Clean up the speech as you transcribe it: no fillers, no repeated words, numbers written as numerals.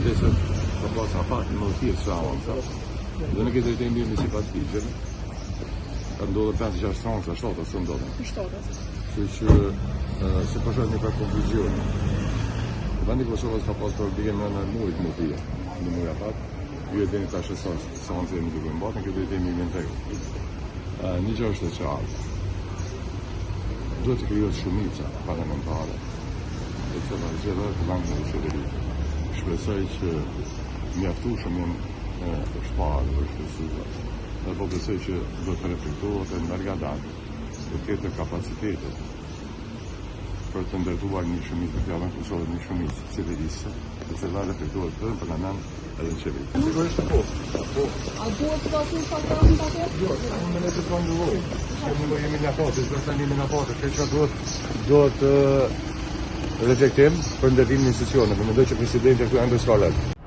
Ndërsa ka pas afat në thjesht seanca. Dhe në këtë drejtim jemi sipas ligjit. Ka ndodhur 5-6 seanca, 7 ose ndodhen. 7. Kështu që se po shohim për konfuzion. Vendi i Kosovës ka pas probleme në mujt më vija. Në muj afat, ju e dini tash se seanca jemi duke mbajtur në këtë drejtim jemi në rregull. Një gjë është e qartë. Duhet të krijohet shumica parlamentare. E cila zgjedhë të langë në qeveri. Shpresoj që mjaftueshëm janë shparë dhe shpesuar. Dhe po besoj që duhet të reflektohet e ndargadat të ketë kapacitetet për të ndërtuar një shumicë të fjallën Kosovës, një shumicë qeverisë, e cila reflektohet edhe në parlament edhe në qeveri. Sigurisht po. A duhet të pasu faktorën në paket? Jo, unë me të të ndërroj. Nuk jemi në afatë, s'bërsa jemi në afatë, që duhet reflektim për ndërtimin e institucioneve. Mendoj që presidenti këtu ende s'ka rënd.